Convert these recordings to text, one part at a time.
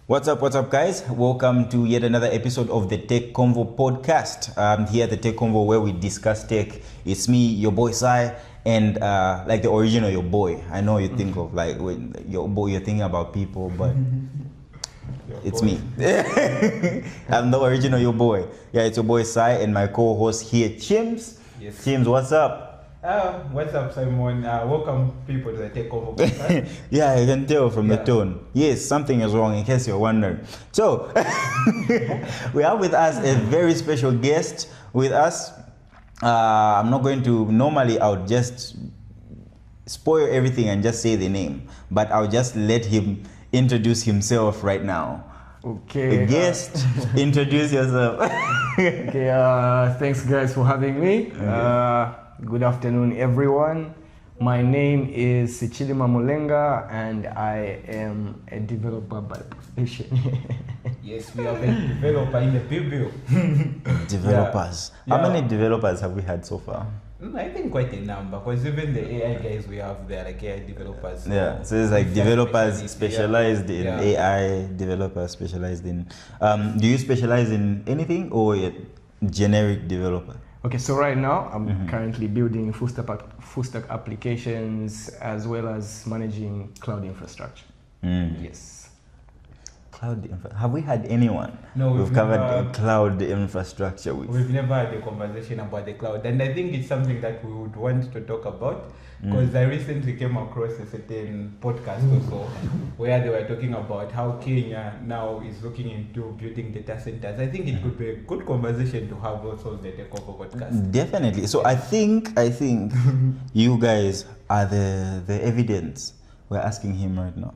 What's up, guys? Welcome to yet another episode of the Tech Convo podcast. Here at the Tech Convo, where we discuss tech. It's me, your boy Sai, and like the original your boy. I know you think of like when your boy, you're thinking about people, but it's me. I'm the original your boy. Yeah, it's your boy Sai and my co-host here, Chims. Yes. Chims, what's up? What's up, Simon? Welcome people to the Tech Convo podcast. Yeah, I can tell from the tone. Yes, something is wrong in case you're wondering. So, we have with us a very special guest with us. I'm not going to, normally I would just spoil everything and just say the name, but I'll just let him introduce himself right now. Okay. The guest, introduce yourself. Okay, thanks guys for having me. Good afternoon, everyone. My name is Sichilima Mulenga, and I am a developer by profession. Yes, we have a developer in the preview. Developers. Yeah. How many developers have we had so far? I think quite a number, because even the AI guys we have, they're like AI developers. So Yeah, so it's like developers specialized in Yeah. AI, developers specialized in. Do you specialize in anything or a generic developer? Okay, so right now I'm currently building full stack applications as well as managing cloud infrastructure. Yes. Have we had anyone No, who've we've covered never- cloud infrastructure with? We've never had a conversation about the cloud, and I think it's something that we would want to talk about, because I recently came across a certain podcast also where they were talking about how Kenya now is looking into building data centers. I think it could be a good conversation to have also on the Tech Convo podcast. Definitely. So I think you guys are the evidence. We're asking him right now.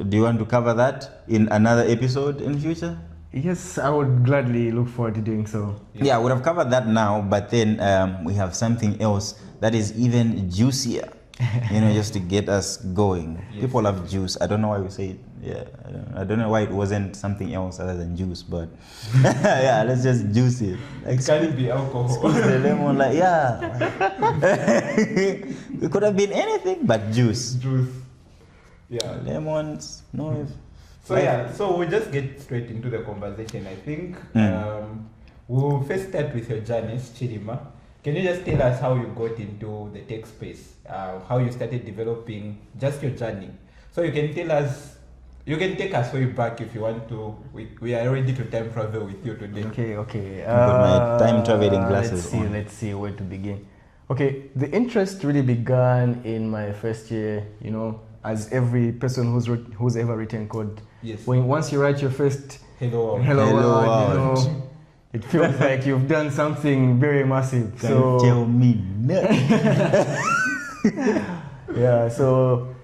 Do you want to cover that in another episode in future? Yes, I would gladly look forward to doing so. Yeah, we would have covered that now, but then we have something else that is even juicier, just to get us going. Yes. People love juice. I don't know why we say it. Yeah, I don't know why it wasn't something else other than juice, but yeah, let's just juice it. Like, It can't be alcohol. squeeze the lemon, like, yeah. It could have been anything but juice. Juice. Yeah. Lemons, no. So we'll just get straight into the conversation. I think we'll first start with your journey, Sichilima. Can you just tell us how you got into the tech space, how you started developing, just your journey? So you can tell us, you can take us way back if you want to. We are ready to time travel with you today. Okay. Got my time traveling glasses on. Let's see where to begin. Okay, the interest really began in my first year, as every person who's ever written code. Yes. Once you write your first Hello. Hello world, world. it feels like you've done something very massive. Don't tell me nothing. Yeah, so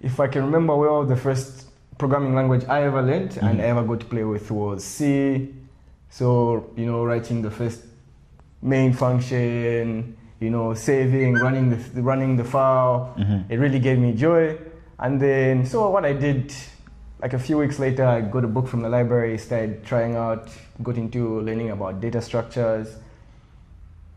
if I can remember well, the first programming language I ever learned and I ever got to play with was C. So, writing the first main function, saving, running the file, it really gave me joy. And then, so what I did, like a few weeks later, I got a book from the library, started trying out, got into learning about data structures.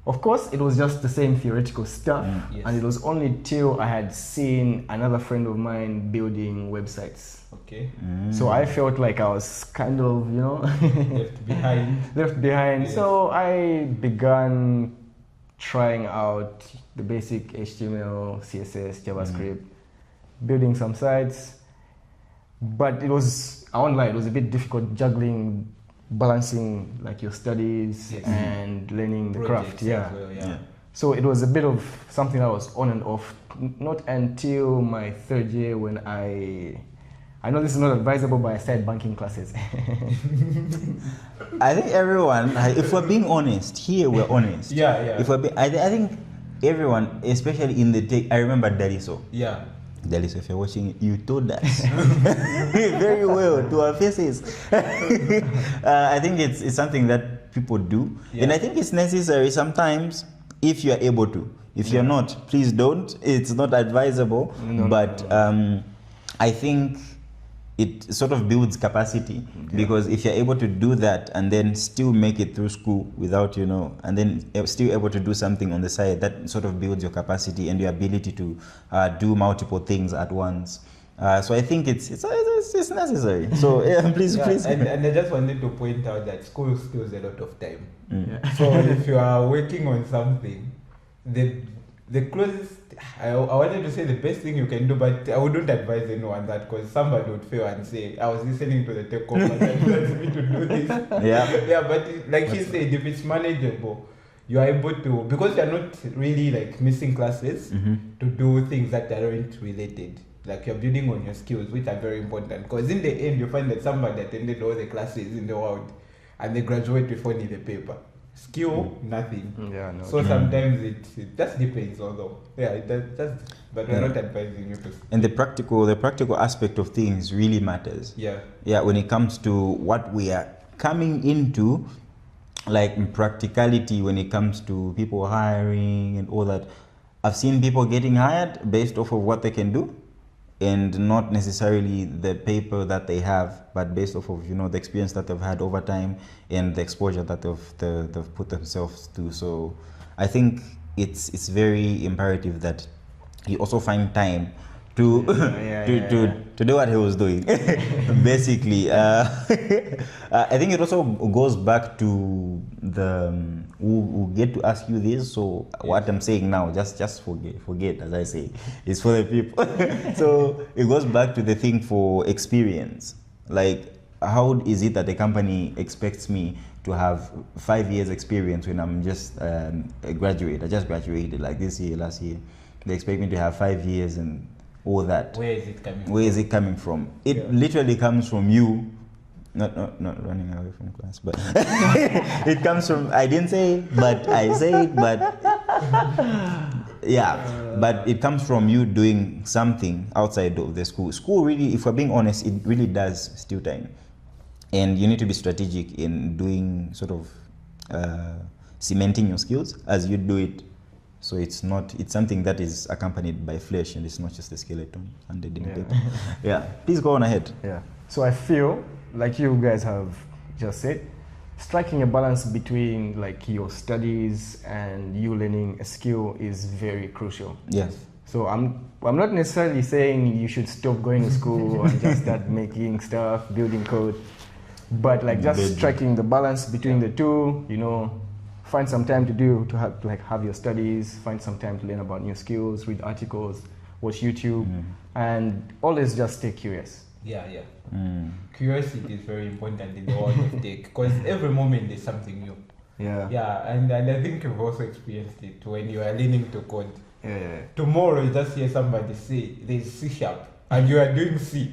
Of course, it was just the same theoretical stuff, Yes. and it was only till I had seen another friend of mine building websites. Okay. So I felt like I was kind of, Left behind. left behind. Yes. So I began trying out the basic HTML, CSS, JavaScript, building some sites. But I won't lie, it was a bit difficult juggling, balancing like your studies Yes. and learning the craft. Projects as Yeah. well, Yeah. So it was a bit of something that was on and off. Not until my third year when I know this is not advisable, but I started banking classes. I think everyone, if we're being honest, here we're honest. Yeah. If I think everyone, especially in the tech, I remember Daliso. Yeah. Daliso, if you're watching it, you told us very well to our faces. I think it's something that people do, and I think it's necessary sometimes if you are able to. If you're not, please don't. It's not advisable, but I think it sort of builds capacity, because if you're able to do that and then still make it through school without, and then still able to do something on the side, that sort of builds your capacity and your ability to do multiple things at once. So I think it's it's necessary. So yeah, please. And I just wanted to point out that school steals a lot of time. Yeah. So if you are working on something, the closest, I wanted to say the best thing you can do, but I wouldn't advise anyone that, because somebody would fail and say, I was listening to the Tech Convo that tells me to do this. Yeah, but like he said, if it's manageable, you are able to, because you're not really like missing classes, to do things that aren't related. Like you're building on your skills, which are very important. Because in the end, you find that somebody attended all the classes in the world and they graduate with only the paper. Skill, nothing. Yeah, no. So sometimes it just depends, although. Yeah, it does, but we're not advising you to. And the practical aspect of things really matters. Yeah. Yeah, when it comes to what we are coming into, like practicality, when it comes to people hiring and all that, I've seen people getting hired based off of what they can do, and not necessarily the paper that they have, but based off of the experience that they've had over time and the exposure that they've put themselves to. So I think it's very imperative that you also find time to to do what he was doing. Basically, I think it also goes back to the we'll get to ask you this. So what I'm saying now, just forget as I say, is for the people. So it goes back to the thing for experience. Like, how is it that the company expects me to have 5 years experience when I'm just a graduate? I just graduated like this year, last year. They expect me to have 5 years and all that. Where is it coming from? Where is it coming from? It literally comes from you, not running away from class, but it comes from, I didn't say it, but I say it, but yeah, but it comes from you doing something outside of the school. School really, if we're being honest, it really does steal time. And you need to be strategic in doing sort of cementing your skills as you do it. So it's something that is accompanied by flesh, and it's not just a skeleton handed in paper. Yeah, please go on ahead. Yeah. So I feel like you guys have just said, striking a balance between like your studies and you learning a skill is very crucial. Yes. So I'm not necessarily saying you should stop going to school and just start making stuff, building code, but like just striking the balance between the two, find some time to have your studies, find some time to learn about new skills, read articles, watch YouTube, and always just stay curious. Yeah. Curiosity is very important in the world of tech, because every moment there's something new. Yeah, and I think you've also experienced it when you are learning to code. Yeah. Tomorrow you just hear somebody say there's C#, and you are doing C.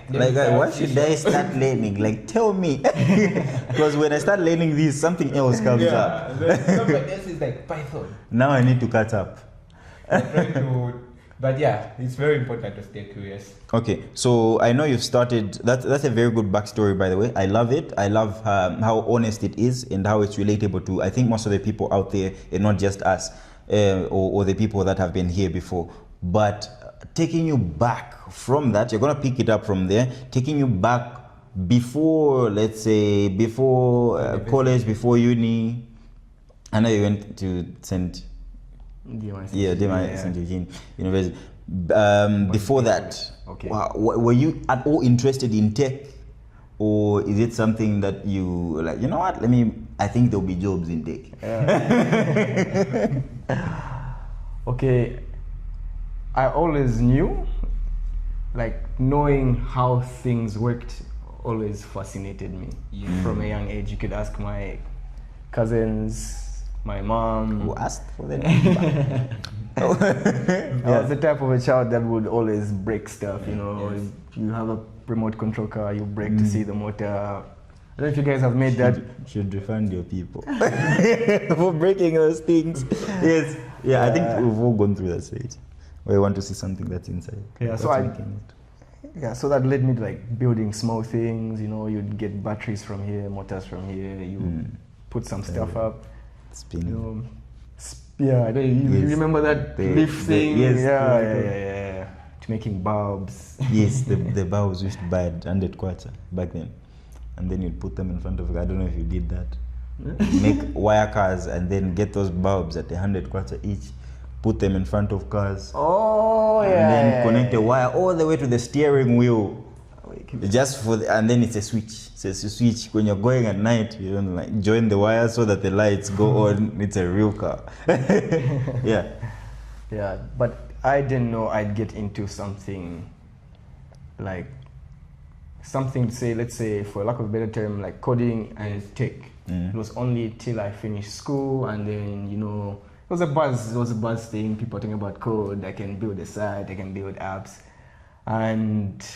Like, what should I start learning? Like, tell me. Because when I start learning this, something else comes up. Somebody else is like Python. Now I need to catch up. But yeah, it's very important to stay curious. Okay, so I know you've started, that's a very good backstory, by the way. I love it. I love how honest it is and how it's relatable to, I think, most of the people out there, and not just us, or the people that have been here before. But taking you back from that, you're going to pick it up from there, taking you back before, let's say, before college, before uni. I know you went to St. Eugene University. Before that, okay. Were you at all interested in tech, or is it something that you like? You know what? I think there'll be jobs in tech. Okay, I always knew, like knowing how things worked, always fascinated me. From a young age. You could ask my cousins, my mom. Who asked for the number? I was the type of a child that would always break stuff, If you have a remote control car, you break to see the motor. I don't know if you guys have made that. Should refund your people for breaking those things. Yes. Yeah, I think we've all gone through that stage where you want to see something that's inside. Yeah, so that led me to like building small things, you'd get batteries from here, motors from here, you put some stuff up. Spinning. Yeah, you remember that leaf thing? Yes. Yeah. To making bulbs. Yes, the bulbs used to buy at 100 kwacha back then. And then you'd put them in front of, I don't know if you did that. Make wire cars and then get those bulbs at 100 kwacha each, put them in front of cars. Oh, yeah. And then connect the wire all the way to the steering wheel. Just for and then it's a switch. So it's a switch. When you're going at night, you don't like join the wire so that the lights go on. It's a real car. Yeah. Yeah, but I didn't know I'd get into something like something, say, let's say, for lack of a better term, like coding and tech. It was only till I finished school, and then, you know, it was a buzz thing. People talking about code. I can build a site. I can build apps, and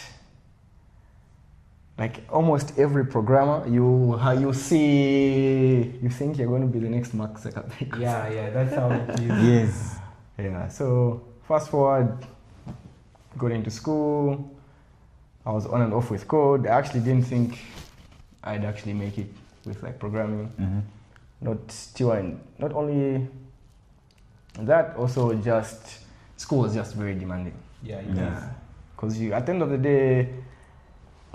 like almost every programmer you see, you think you're going to be the next Mark Zuckerberg. Yeah, that's how it is. Yes. Yeah. So fast forward, got into school. I was on and off with code. I actually didn't think I'd actually make it with like programming. Not only that, also just school was just very demanding. Yeah. Because at the end of the day,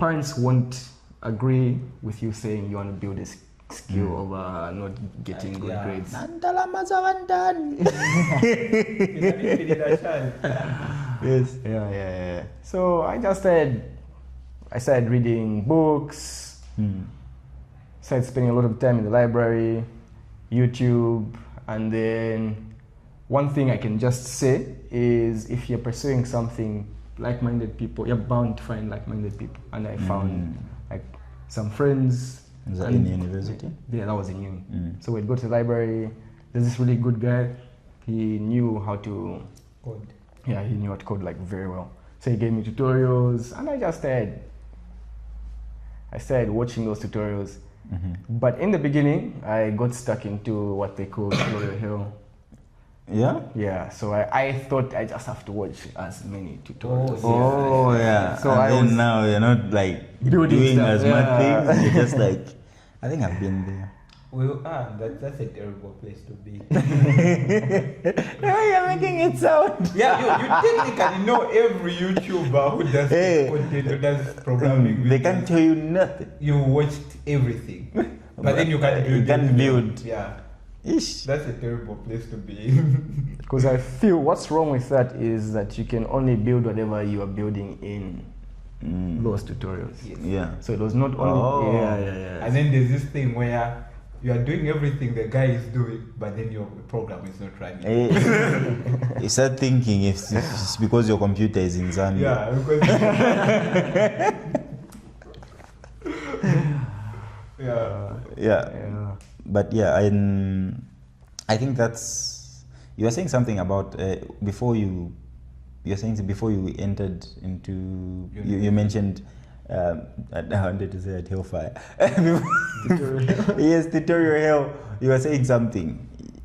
parents won't agree with you saying you want to build a skill over not getting good grades. Yes. Yeah. So I started reading books. Started spending a lot of time in the library, YouTube, and then one thing I can just say is if you're pursuing something, like-minded people, you're bound to find like-minded people. And I found like some friends. Was that in university? Yeah, that was in uni. So we'd go to the library. There's this really good guy. He knew how to Code. Yeah, he knew how to code like very well. So he gave me tutorials, and I started watching those tutorials. But in the beginning, I got stuck into what they call tutorial hell. Yeah? Yeah, so I thought I just have to watch as many tutorials. Oh, yeah. So and I then was now you're not like building doing stuff, as yeah. much things. You're just like, I think I've been there. Well, that's a terrible place to be. No, you're making it sound. Yeah, you technically know every YouTuber who does content, who does programming. They can't tell you nothing. You watched everything, but then you can't build. You can't build. Yeah, Ish. that's a terrible place to be. Because I feel what's wrong with that is that you can only build whatever you are building in those tutorials. Yes. Yeah. So it was not only yeah. And then there's this thing where you are doing everything the guy is doing, but then your program is not running. You start thinking if it's because your computer is in Zambia. Yeah, because Yeah. But yeah, I think that's, you were saying something about before you entered into, you mentioned I wanted to say at Hellfire. Yes, tutorial hell. You were saying something.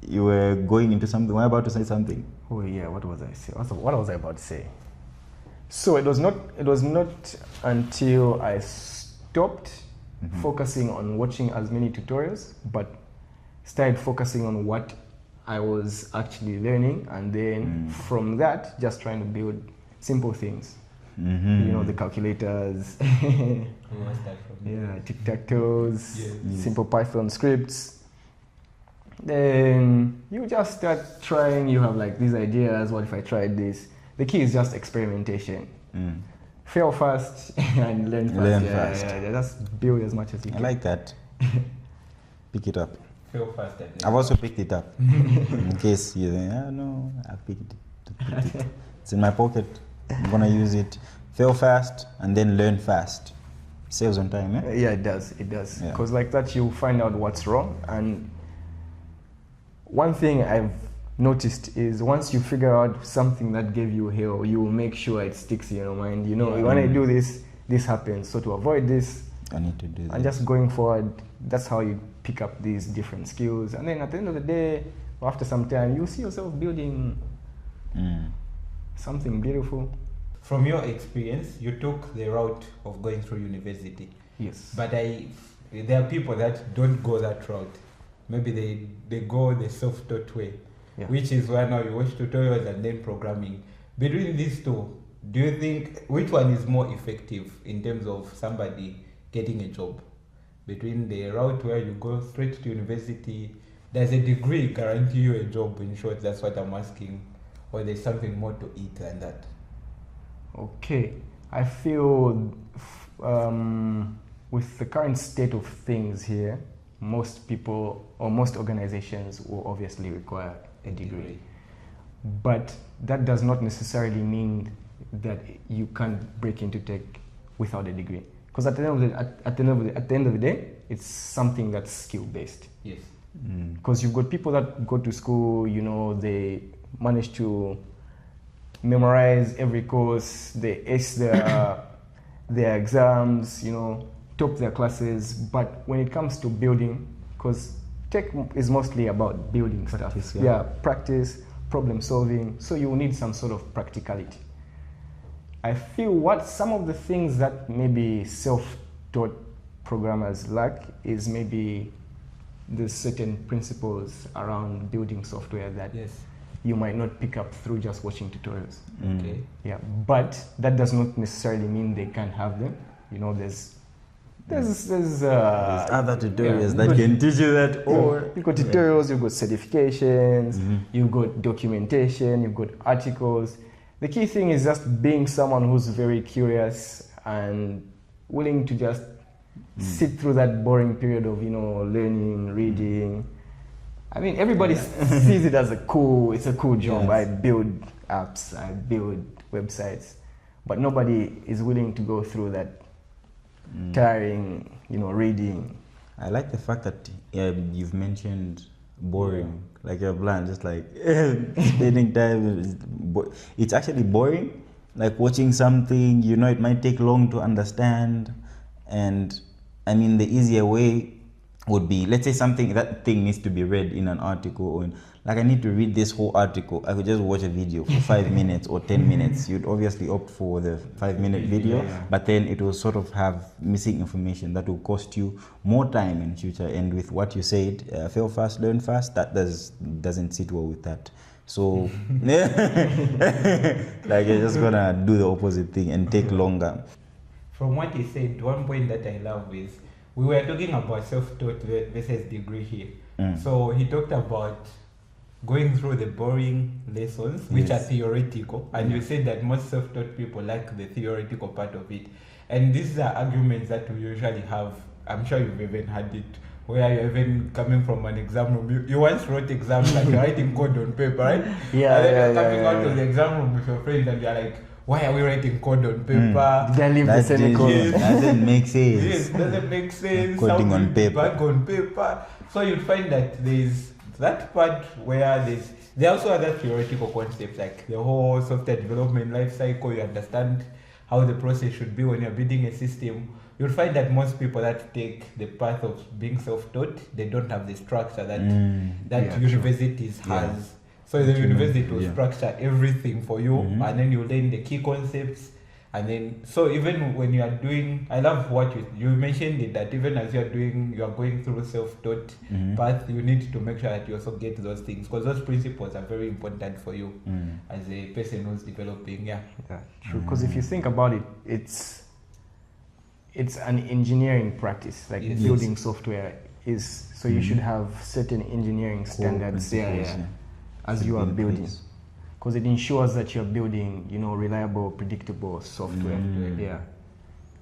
You were going into something. Were you about to say something? Oh yeah, what was I saying? What was I about to say? So it was not until I stopped focusing on watching as many tutorials, but started focusing on what I was actually learning, and then from that, just trying to build simple things. You know, the calculators, tic-tac-toes, simple Python scripts. Then you just start trying, you have like these ideas, what if I tried this? The key is just experimentation. Fail fast and learn fast. Yeah, just build as much as you can. I like that. Pick it up. fail fast. I've also picked it up. In case you think, no, I picked it. It's in my pocket. I'm gonna use it. Fail fast and then learn fast. Saves on time, eh? Yeah, it does. Yeah. Because like that, you find out what's wrong. And one thing I've noticed is once you figure out something that gave you hell, you will make sure it sticks in your mind. You know, when I do this, this happens. So to avoid this, I need to do this. and just going forward, that's how you pick up these different skills. And then at the end of the day, after some time, you see yourself building something beautiful. From your experience, you took the route of going through university. Yes. But there are people that don't go that route. Maybe they go the self-taught way, which is why now you watch tutorials and then programming. Between these two, do you think which one is more effective in terms of somebody getting a job? Between the route where you go straight to university, does a degree guarantee you a job? In short, that's what I'm asking. Or there's something more to it than that? Okay. I feel with the current state of things here, most people or most organizations will obviously require a degree. But that does not necessarily mean that you can't break into tech without a degree. Because at the end of the day, it's something that's skill based. Yes. Because you've got people that go to school, you know, they manage to memorize every course, they ace their exams, you know, top their classes. But when it comes to building, because tech is mostly about building Practice, stuff. Yeah, practice, problem solving. So you will need some sort of practicality. I feel what some of the things that maybe self-taught programmers lack is maybe the certain principles around building software that you might not pick up through just watching tutorials. Okay. Yeah, but that does not necessarily mean they can't have them. You know, there's other tutorials that can teach you that, or you've got tutorials, you've got certifications, you've got documentation, you've got articles. The key thing is just being someone who's very curious and willing to just sit through that boring period of, you know, learning, reading. I mean, everybody sees it as it's a cool job. I build apps, I build websites, but nobody is willing to go through that tiring, you know, reading. I like the fact that you've mentioned boring, like your plan, just like spending time. It's actually boring, like watching something, you know, it might take long to understand. And I mean, the easier way would be, let's say that thing needs to be read in an article, or like I need to read this whole article. I could just watch a video for 5 minutes or 10 minutes. You'd obviously opt for the 5-minute video, but then it will sort of have missing information that will cost you more time in future. And with what you said, fail fast, learn fast, that doesn't sit well with that. So like you're just gonna do the opposite thing and take longer. From what he said, one point that I love is we were talking about self-taught versus degree here. So he talked about going through the boring lessons, which are theoretical, and you said that most self-taught people like the theoretical part of it. And these are arguments that we usually have. I'm sure you've even had it, where you're even coming from an exam room. You once wrote exams like you're writing code on paper, right? And then you're coming out of the exam room with your friend and you're like, why are we writing code on paper? Did I leave the semicolon? Doesn't make sense. Yes, doesn't make sense. Coding on paper. Back on paper. So you'll find that there's that part where there are also other theoretical concepts, like the whole software development life cycle. You understand how the process should be when you're building a system. You'll find that most people that take the path of being self-taught, they don't have the structure that universities has. So the university will structure everything for you, and then you learn the key concepts. And then, so even when you are doing, I love what you mentioned it, that even as you are going through self-taught path, you need to make sure that you also get those things, because those principles are very important for you as a person who's developing. Yeah, true. Because if you think about it, it's an engineering practice, like building software is. So you should have certain engineering standards as you are building. Because it ensures that you're building, you know, reliable, predictable software.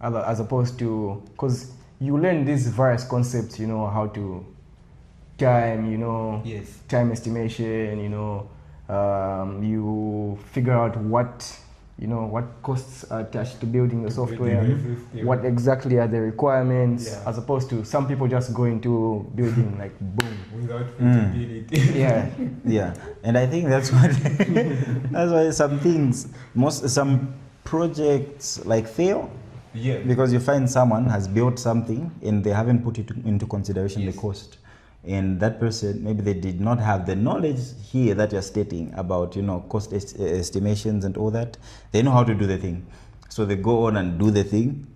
As opposed to, because you learn these various concepts, you know, how to time, you know, time estimation, you know, you figure out what costs are attached to building the software, what exactly are the requirements, as opposed to some people just go into building like boom. Without feasibility. And I think that's why some projects like fail. Because you find someone has built something and they haven't put it into consideration the cost. And that person, maybe they did not have the knowledge here that you're stating about, you know, cost estimations and all that. They know how to do the thing. So they go on and do the thing,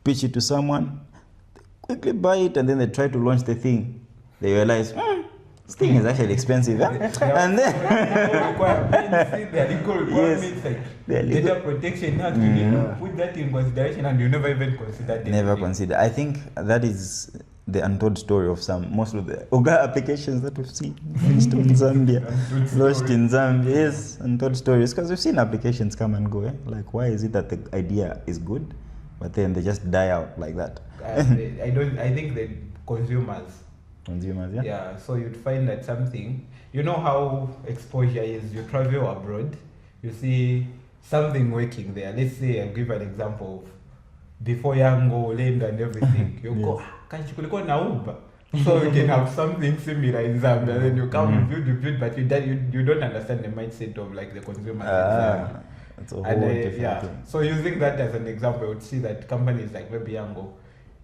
pitch it to someone, quickly buy it, and then they try to launch the thing. They realize, this thing is actually expensive. And then legal requirements, like data protection act, you need to put that in consideration, and you never even consider that. Never consider. I think that is the untold story of most of the Oga applications that we've seen finished in Zambia, launched in Zambia. Yes, untold stories, because we've seen applications come and go. Like, why is it that the idea is good, but then they just die out like that. I think the consumers. Consumers, yeah. Yeah, so you'd find that something, you know how exposure is. You travel abroad, you see something working there. Let's say, I'll give an example of before Yango, land and everything. You go, can't you go na Uber? So you can have something similar in Zambia. Then you come build, but you don't understand the mindset of like the consumers in Zambia. It's a whole And different thing. so using that as an example, you would see that companies like maybe Yango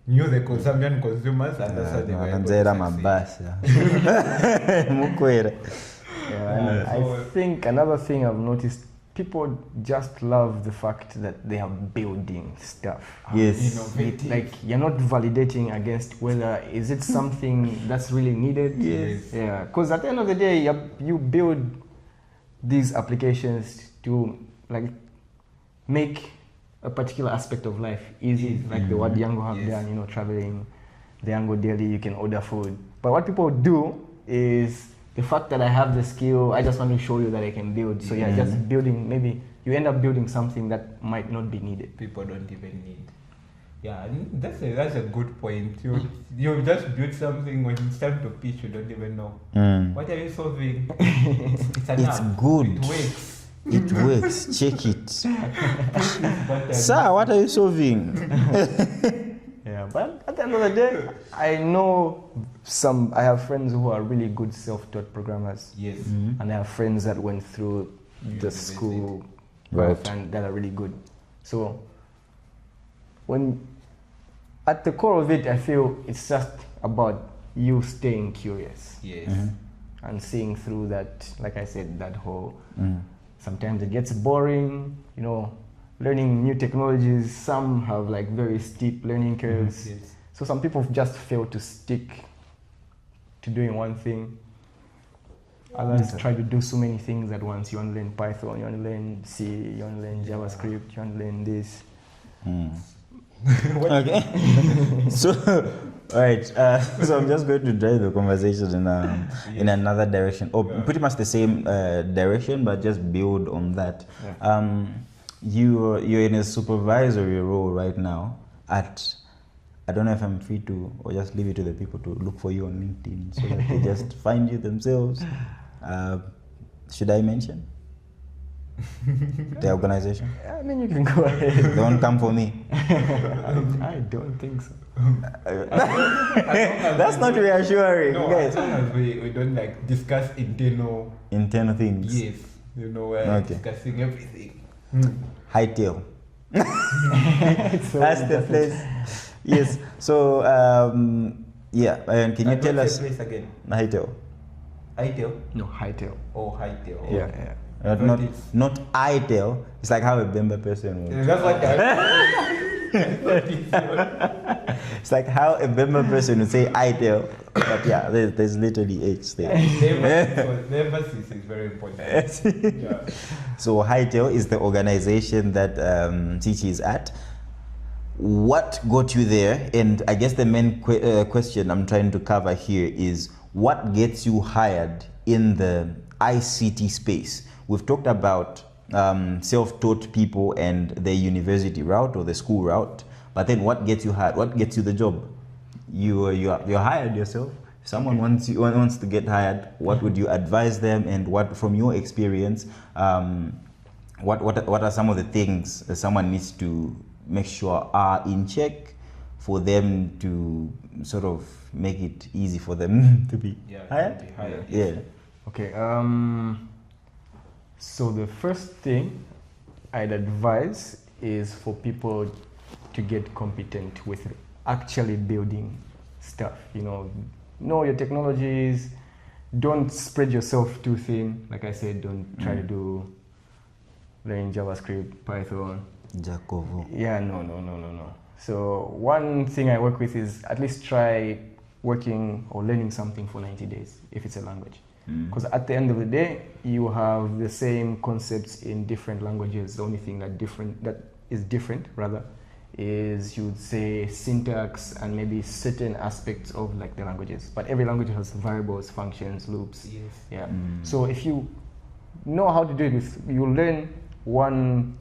knew the Zambian consumers and that's how they were able to succeed. Yeah, and I think another thing I've noticed, people just love the fact that they are building stuff. Yes. Innovative. Like you're not validating against whether is it something that's really needed. Yes. Yeah, because at the end of the day, you build these applications to like make a particular aspect of life easy, like the what Yango have Yes. done, you know, traveling, the Yango daily, you can order food. But what people do is the fact that I have the skill, I just want to show you that I can build. So yeah, just building, maybe you end up building something that might not be needed. People don't even need. Yeah, and that's a good point. You just build something, when it's time to pitch, you don't even know. What are you solving? It's good. It works. It works. Check it. Sir, what are you solving? Yeah, but at the end of the day, I know I have friends who are really good self-taught programmers. Yes. And I have friends that went through the University. school Right. path and that are really good. So at the core of it, I feel it's just about you staying curious Yes. and seeing through that, like I said, that whole, sometimes it gets boring, you know, learning new technologies. Some have like very steep learning curves. Yes. So some people just fail to stick to doing one thing. Others try to do so many things at once. You want to learn Python, you want to learn C, you want to learn JavaScript, you want to learn this. Okay. So, right. So I'm just going to drive the conversation in another direction, or pretty much the same direction, but just build on that. Yeah. You're in a supervisory role right now at. I don't know if I'm free to, or just leave it to the people to look for you on LinkedIn so that they just find you themselves. Should I mention the organization? I mean, you can go ahead. They won't come for me. I don't think so. That's not reassuring, No, guys. as long as we don't like discuss internal. Internal things. Yes. You know, we're Okay. discussing everything. Hightail. So That's the place. Yes. So, yeah. And can you And tell what's us the place again? Hightail? Hightail? No, hightail. Oh, Hightail. Yeah, yeah. Not it's- not Hightail. It's like how a Bemba person would. That's what It's like how a Bemba person would say Hightail. But yeah, there's literally H there. The emphasis is very important. Yeah. So Hightail is the organization that Chichi is at. What got you there? And I guess the main question I'm trying to cover here is what gets you hired in the ICT space? We've talked about self-taught people and the university route or the school route, but then what gets you hired? What gets you the job? You're hired yourself. If someone wants to get hired, what would you advise them? And what, from your experience, what are some of the things that someone needs to make sure are in check for them to sort of make it easy for them to be hired? to be hired, Yeah. yes. Okay. So the first thing I'd advise is for people to get competent with actually building stuff. Know your technologies. Don't spread yourself too thin. Like I said, don't try to do learn JavaScript, Python. Jacobo. Yeah, no. So one thing I work with is at least try working or learning something for 90 days if it's a language. Because at the end of the day, you have the same concepts in different languages. The only thing that is different is you would say syntax and maybe certain aspects of like the languages. But every language has variables, functions, loops. Yes. Yeah. So if you know how to do it, you learn one,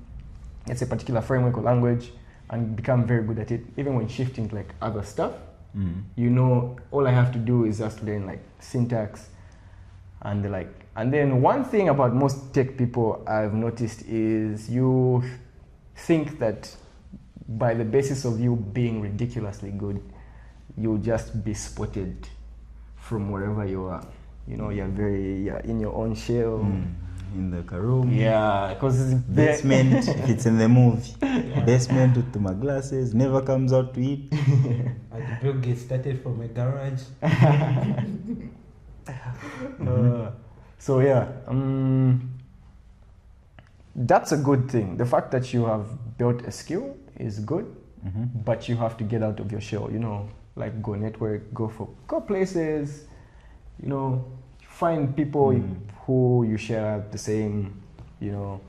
let's say, particular framework or language, and become very good at it. Even when shifting to like other stuff, Mm. you know, all I have to do is just learn like syntax and then one thing about most tech people I've noticed is you think that by the basis of you being ridiculously good, you'll just be spotted from wherever you are. You know, you're in your own shell. In the room. Yeah, because Basement, if it's in the movie. Basement with my glasses, never comes out to eat. And Bill Gates started from a garage. So yeah, that's a good thing. The fact that you have built a skill is good, but you have to get out of your shell. You know, like go network, go places. You know, find people who you share the same, you know,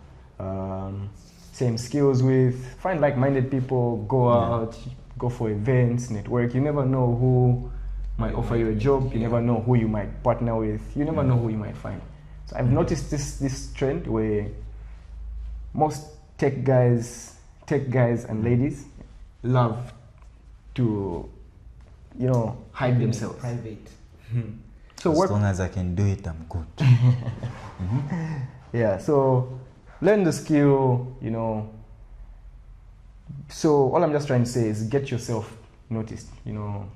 same skills with. Find like-minded people. Go out, go for events, network. You never know who might offer you a job. You never know who you might partner with. You never know who you might find. So I've noticed this trend where most tech guys and ladies love to, you know, hide themselves. Private. So As long as I can do it, I'm good. Yeah, so learn the skill, you know. So all I'm just trying to say is get yourself noticed, you know.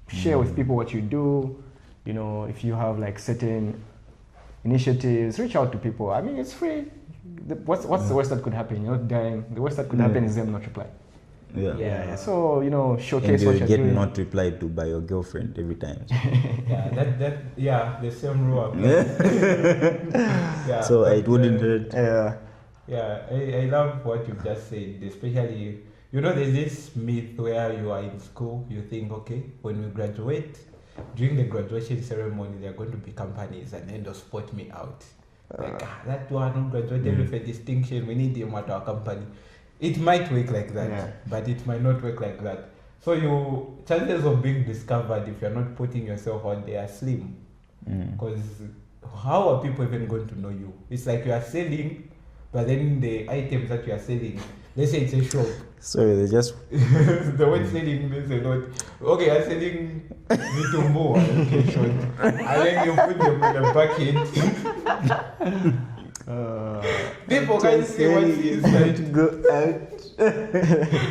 Share with people what you do, you know. If you have like certain initiatives, reach out to people. I mean, it's free. What's the worst that could happen? You're not dying. The worst that could happen is them not replying. Yeah. So, you know, And showcase you what you're get doing. not replied to by your girlfriend every time. The same rule applies. Yeah, So but, it wouldn't hurt. Yeah, I love what you've just said, especially, you know, there's this myth where you are in school, you think, okay, when we graduate, during the graduation ceremony, there are going to be companies and then they'll spot me out. That one who graduated with a distinction, we need him at our company. It might work like that, but it might not work like that. So your chances of being discovered if you're not putting yourself out there are slim. Because how are people even going to know you? It's like you are selling, but then the items that you are selling, let's say it's a shop. Sorry, they just The word selling means a lot. Okay, I'm selling Vitumbo location. And then you put them in a bucket. People can see what's inside. go out.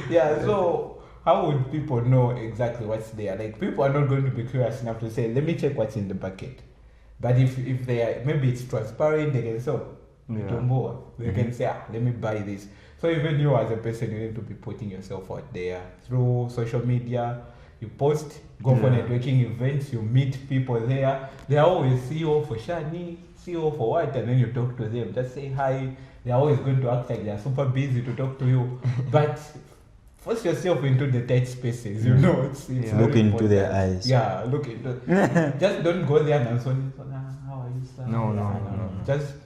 Yeah, so how would people know exactly what's there? Like, people are not going to be curious enough to say, let me check what's in the bucket. But if they are, maybe it's transparent, they can say, they can say, let me buy this. So even you as a person, you need to be putting yourself out there through social media. You post, go for networking events, you meet people there. They are always CEO for Shani, CEO for what, and then you talk to them. Just say hi. They are always going to act like they are super busy to talk to you. But force yourself into the tight spaces, you know. It's Look into their eyes. Yeah, look into. Just don't go there and so how are you, sir? No. Just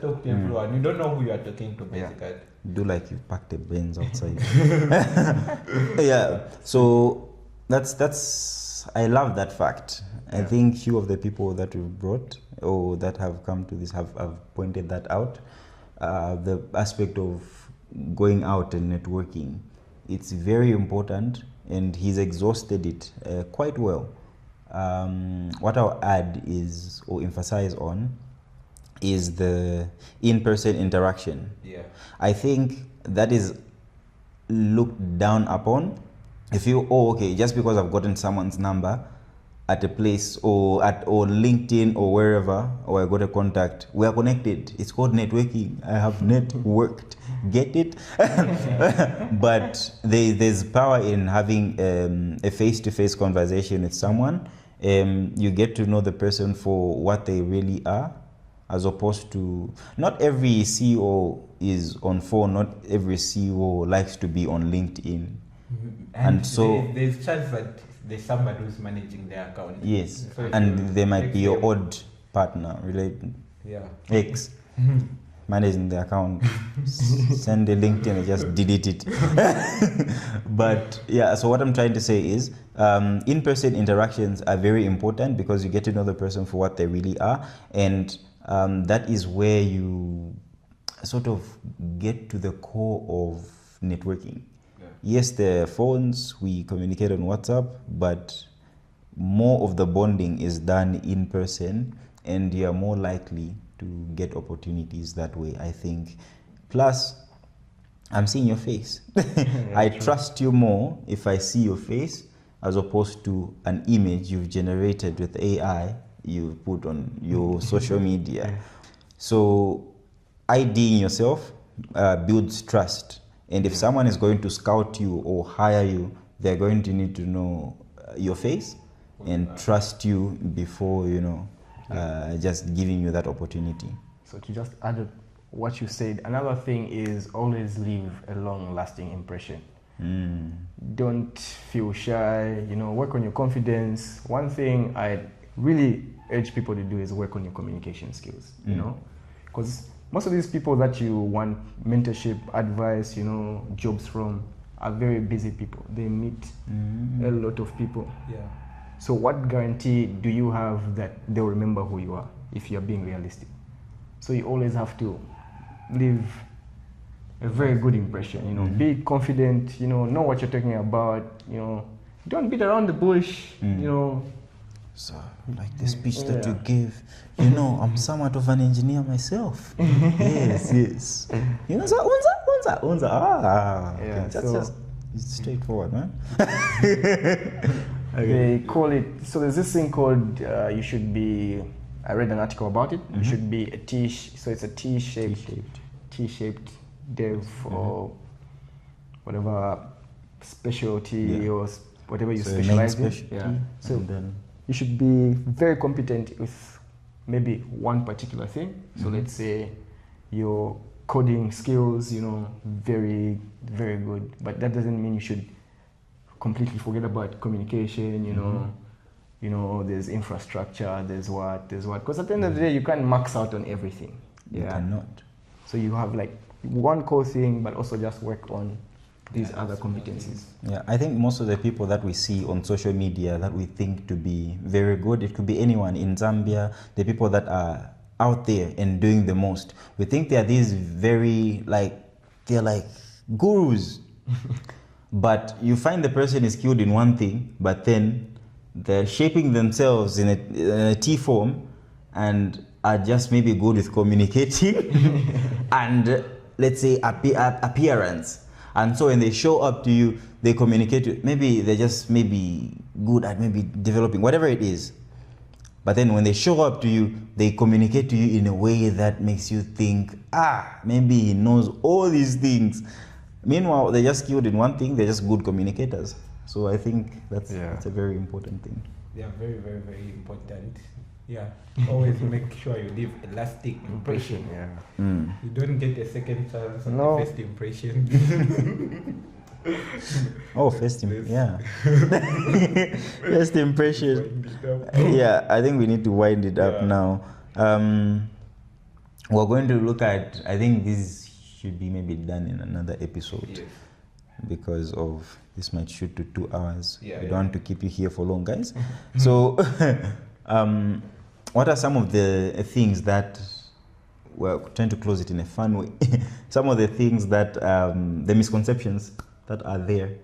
talk to everyone. You don't know who you are talking to, basically. Do like you packed the Benz outside. Yeah. So that's I love that fact. I think few of the people that we've brought or that have come to this have pointed that out. The aspect of going out and networking, it's very important, and he's exhausted it quite well. What I'll add is, or emphasize on, is the in-person interaction. Yeah. I think that is looked down upon. If you, okay, just because I've gotten someone's number at a place or LinkedIn or wherever, or I got a contact, we are connected. It's called networking. I have networked. Get it? But there's power in having a face-to-face conversation with someone. You get to know the person for what they really are, as opposed to, not every CEO is on phone, not every CEO likes to be on LinkedIn. And so there's chance that there's somebody who's managing their account. Yes, So and they might be your odd partner, related, ex, managing the account. Send the LinkedIn and just delete it. But yeah, so what I'm trying to say is, in-person interactions are very important because you get to know the person for what they really are, and that is where you sort of get to the core of networking. yes, the phones, we communicate on WhatsApp, but more of the bonding is done in person, and you are more likely to get opportunities that way, I think. Plus, I'm seeing your face. I trust you more if I see your face as opposed to an image you've generated with AI you put on your social media. So IDing yourself builds trust. And if someone is going to scout you or hire you, they're going to need to know your face and trust you before, just giving you that opportunity. So to just add what you said, another thing is always leave a long-lasting impression. Don't feel shy, work on your confidence. One thing I really urge people to do is work on your communication skills, because most of these people that you want mentorship, advice, jobs from are very busy people. They meet a lot of people. Yeah. So what guarantee do you have that they'll remember who you are if you're being realistic? So you always have to leave a very good impression, be confident, know what you're talking about, don't beat around the bush, So, like the speech that you give, I'm somewhat of an engineer myself. yes. So, unza. Yeah, Just it's straightforward, man. They call it, so there's this thing called, you should be, I read an article about it, you should be a so it's a T-shaped dev or whatever specialty or whatever you specialize in. Yeah. So you should be very competent with maybe one particular thing. So let's say your coding skills, very, very good. But that doesn't mean you should completely forget about communication, there's infrastructure, there's what. Because at the end of the day, you can't max out on everything. You cannot. So you have like one core thing, but also just work on these other competencies. Yeah, I think most of the people that we see on social media that we think to be very good, it could be anyone in Zambia, the people that are out there and doing the most. We think they are these very, they're like gurus. But you find the person is skilled in one thing, but then they're shaping themselves in a T form and are just maybe good with communicating and let's say appearance. And so when they show up to you, they communicate. Maybe they're just maybe good at maybe developing, whatever it is. But then when they show up to you, they communicate to you in a way that makes you think, maybe he knows all these things. Meanwhile, they're just skilled in one thing. They're just good communicators. So I think that's a very important thing. They are very, very, very important. Yeah. Always make sure you leave a lasting impression. Yeah. You don't get a second chance on the first impression. First impression. Yeah, I think we need to wind it up now. We're going to look at, I think this should be maybe done in another episode because of this might shoot to 2 hours. We don't want to keep you here for long, guys. So what are some of the things that we're trying to close it in a fun way? Some of the things that the misconceptions that are there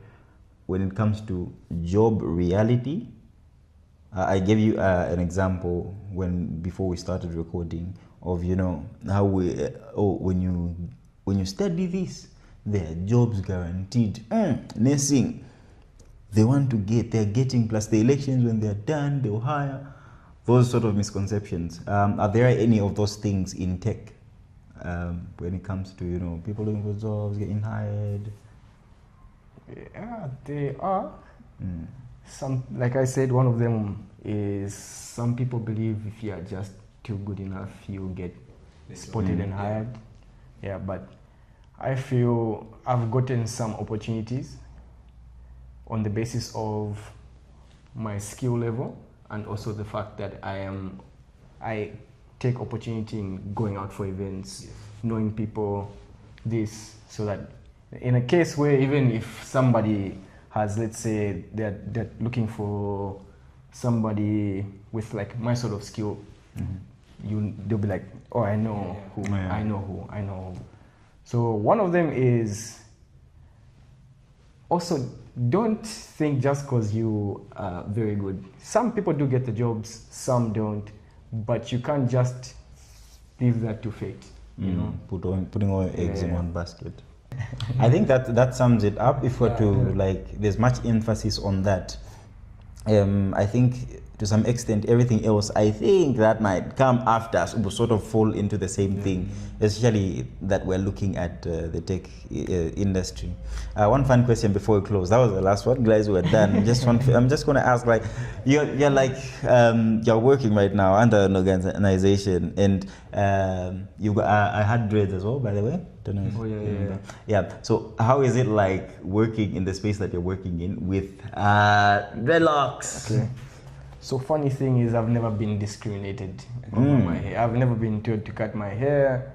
when it comes to job reality. I gave you an example before we started recording of how when you study this, there are jobs guaranteed. Nursing, they're getting, plus the elections when they're done, they'll hire. Those sort of misconceptions. Are there any of those things in tech when it comes to people looking for jobs, getting hired? Yeah, they are. Some, like I said, one of them is some people believe if you are just too good enough, you'll get spotted and hired. Yeah, but I feel I've gotten some opportunities on the basis of my skill level and also the fact that I take opportunity in going out for events, knowing people, so that in a case where even if somebody has, let's say, they're looking for somebody with like my sort of skill, they'll be like, oh, I know who. So one of them is also don't think just because you are very good. Some people do get the jobs, some don't, but you can't just leave that to fate. You know, putting all your eggs in one basket. I think that sums it up. If we're there's much emphasis on that. I think to some extent everything else, I think that might come after us, will sort of fall into the same thing, especially that we're looking at the tech industry. One fun question before we close. That was the last one, guys. We're done. I'm just going to ask, like, you're like you're working right now under an organization, and I had dreads as well, by the way. Don't know if you remember. Yeah. So how is it like working in the space that you're working in with dreadlocks? Okay. So funny thing is, I've never been discriminated over my hair. I've never been told to cut my hair.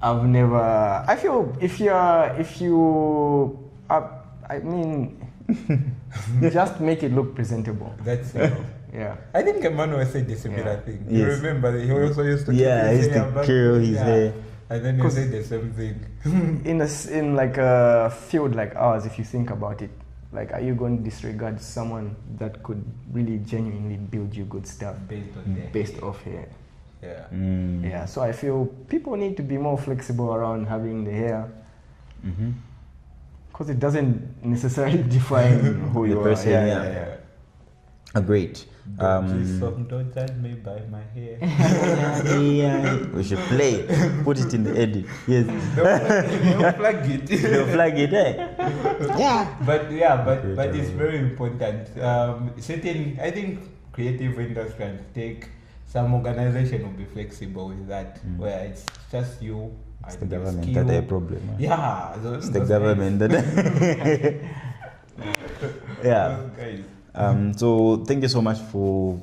I feel I mean, just make it look presentable. That's it. Yeah. I think Emmanuel said this similar thing. You remember that he also used to curl his hair. And then you say the same thing. in like a field like ours, if you think about it, like, are you going to disregard someone that could really genuinely build you good stuff based off hair? Yeah. Yeah. So I feel people need to be more flexible around having the hair, because it doesn't necessarily define who you are. Yeah. Agreed. Don't judge me by my hair. We should play. Put it in the edit. Yes. They'll flag it. They'll flag it, eh? But it's very important. I think creative industry and tech, some organization will be flexible with that, where it's just you. It's the government that has a problem. Yeah. It's the government that. Yeah. So thank you so much for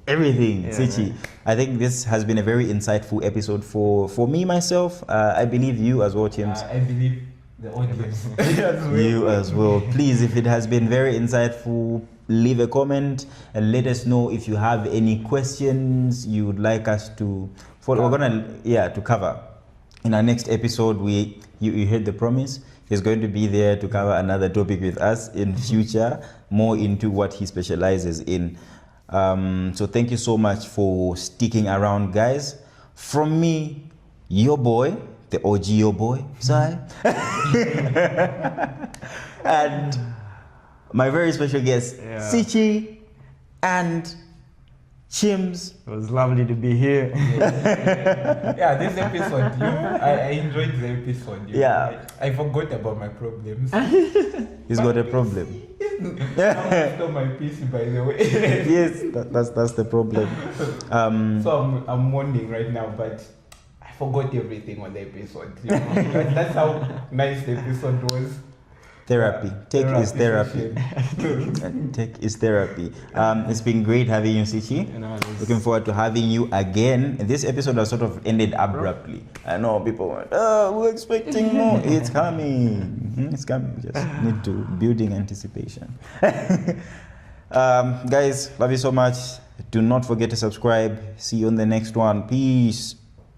everything, Sichi. I think this has been a very insightful episode for me, myself. I believe you as well, James. I believe the audience. You as well. Please, if it has been very insightful, leave a comment and let us know if you have any questions you would like us to follow. We're gonna to cover in our next episode. You heard the promise. He's going to be there to cover another topic with us in future, more into what he specializes in. So thank you so much for sticking around, guys. From me, your boy, the OG your boy, Sai. And my very special guest, Sichi and Chims. It was lovely to be here. This episode, I enjoyed the episode. I forgot about my problems. He's got a problem. I stole my PC, by the way. Yes, that's the problem. So I'm mourning right now, but I forgot everything on the episode. That's how nice the episode was. Therapy. Tech is therapy. Tech is therapy. It's been great having you, Sichi. Looking forward to having you again. This episode has sort of ended abruptly. I know people went, we're expecting more. It's coming. It's coming. We just need to building anticipation. Guys, love you so much. Do not forget to subscribe. See you on the next one. Peace.